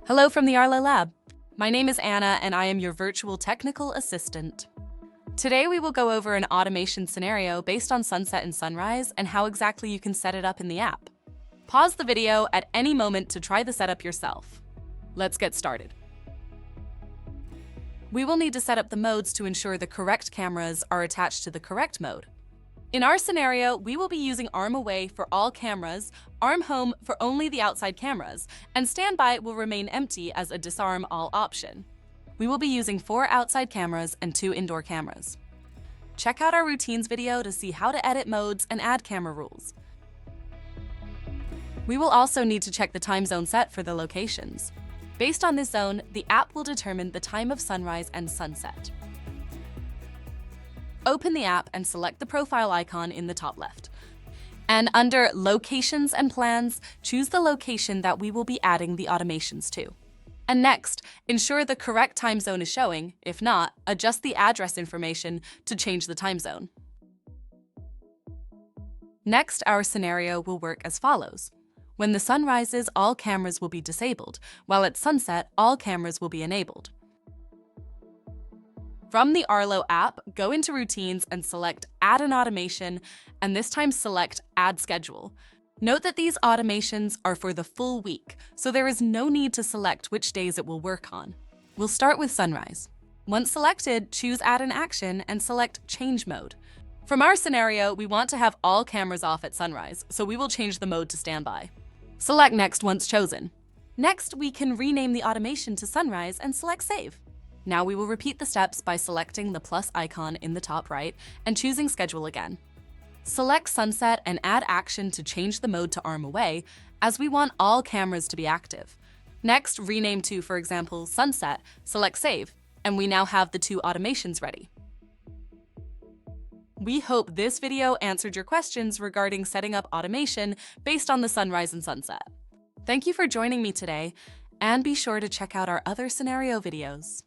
Hello from the Arlo Lab. My name is Anna and I am your virtual technical assistant. Today we will go over an automation scenario based on sunset and sunrise and how exactly you can set it up in the app. Pause the video at any moment to try the setup yourself. Let's get started. We will need to set up the modes to ensure the correct cameras are attached to the correct mode. In our scenario, we will be using arm away for all cameras, arm home for only the outside cameras, and standby will remain empty as a disarm all option. We will be using 4 outside cameras and 2 indoor cameras. Check out our routines video to see how to edit modes and add camera rules. We will also need to check the time zone set for the locations. Based on this zone, the app will determine the time of sunrise and sunset. Open the app and select the profile icon in the top left. And under Locations and Plans, choose the location that we will be adding the automations to. And next, ensure the correct time zone is showing. If not, adjust the address information to change the time zone. Next, our scenario will work as follows. When the sun rises, all cameras will be disabled, while at sunset, all cameras will be enabled. From the Arlo app, go into Routines and select Add an Automation, and this time select Add Schedule. Note that these automations are for the full week, so there is no need to select which days it will work on. We'll start with sunrise. Once selected, choose Add an Action and select Change Mode. From our scenario, we want to have all cameras off at sunrise, so we will change the mode to standby. Select Next once chosen. Next, we can rename the automation to sunrise and select Save. Now we will repeat the steps by selecting the plus icon in the top right and choosing Schedule again. Select Sunset and add action to change the mode to arm away, as we want all cameras to be active. Next, rename to, for example, Sunset, select Save, and we now have the 2 automations ready. We hope this video answered your questions regarding setting up automation based on the sunrise and sunset. Thank you for joining me today, and be sure to check out our other scenario videos.